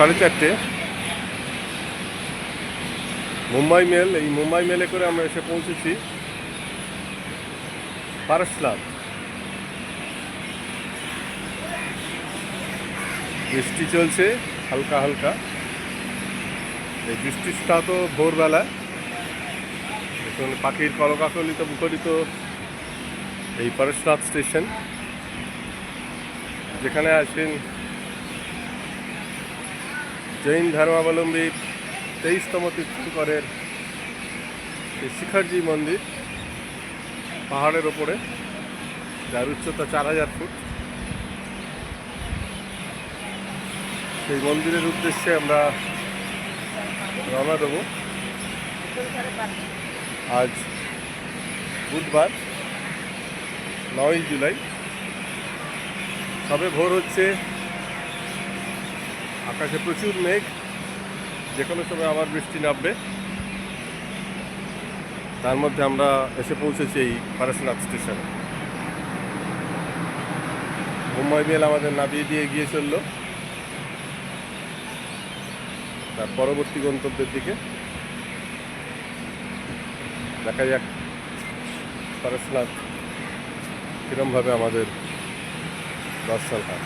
4:30। Mumbai mail, এই মুম্বাই মেলে করে আমরা এসে পৌঁছেছি পারশনাথ। বৃষ্টি চলছে হালকা হালকা। এই বৃষ্টিটা তো ভোরবেলা, এখন পাখির কলকাকলিত মুখরিত এই পারশনাথ স্টেশন, যেখানে আছেন জৈন ধর্মাবলম্বী 23তম তীর্থঙ্করের এই শিখরজি মন্দির, পাহাড়ের ওপরে, যার উচ্চতা 4000 ফুট। সেই মন্দিরের উদ্দেশ্যে আমরা রওনা দেব। আজ বুধবার 9 জুলাই। সবে ভোর হচ্ছে, আকাশে প্রচুর মেঘ, যে কোনো সময় আবার বৃষ্টি নামবে। তার মধ্যে আমরা এসে পৌঁছেছি এই পারশনাথ স্টেশনে। মুম্বাই মেল আমাদের নামিয়ে দিয়ে এগিয়ে চলল তার পরবর্তী গন্তব্যের দিকে। দেখা যাক পারশনাথ কীরমভাবে আমাদের দর্শন হয়।